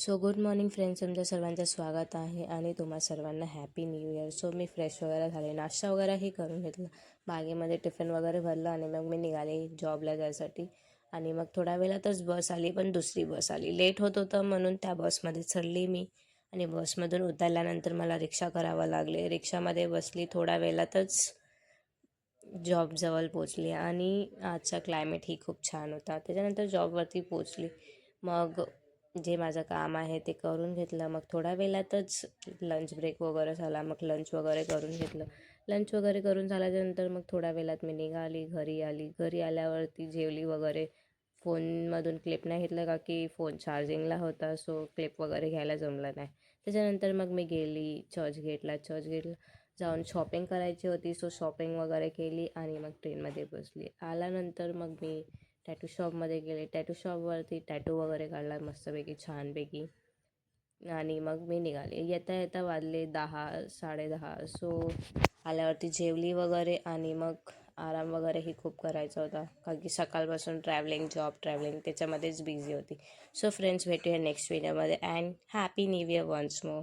So good morning friends, तुमच्या सर्वांचं स्वागत आहे आणि तुम्हा सर्वांना हॅपी न्यू इयर. सो मी फ्रेश वगैरे झाले, नाश्ता वगैरेही करून घेतला, बागेमध्ये टिफिन वगैरे भरलं आणि मग मी निघाले जॉबला जायसाठी. आणि मग थोड्या वेळातच बस आली, पण दुसरी बस आली. लेट होत होतं म्हणून त्या बसमध्ये चढली मी आणि बसमधून उतरल्यानंतर मला रिक्षा करावं लागले. रिक्षामध्ये बसली, थोड्या वेळातच जॉबजवळ पोचली आणि आजचा क्लायमेटही खूप छान होता. त्याच्यानंतर जॉबवरती पोचली. मग जे माझं काम आहे ते करून घेतलं. मग थोड्या वेळातच लंच ब्रेक वगैरे झाला. मग लंच वगैरे करून घेतलं. लंच वगैरे करून झाल्यानंतर मग थोड्या वेळात मी निघाली, घरी आली. घरी आल्यावरती जेवली वगैरे. फोनमधून क्लिप नाही घेतलं का की फोन चार्जिंगला होता, सो क्लिप वगैरे घ्यायला जमलं नाही. त्याच्यानंतर मग मी गेली चर्चगेटला जाऊन शॉपिंग करायची होती, सो शॉपिंग वगैरे केली आणि मग ट्रेनमध्ये बसली. आल्यानंतर मग मी टॅटू शॉपमध्ये गेले. टॅटू शॉपवरती टॅटू वगैरे काढला मस्तपैकी छानपैकी आणि मग मी निघाले. येता येता वाजले 10 10:30. सो आल्यावरती जेवली वगैरे आणि मग आराम वगैरेही खूप करायचा होता, कारण की सकाळपासून ट्रॅव्हलिंग त्याच्यामध्येच बिझी होती. सो फ्रेंड्स, भेटूया नेक्स्ट व्हिडिओमध्ये and happy new year once more.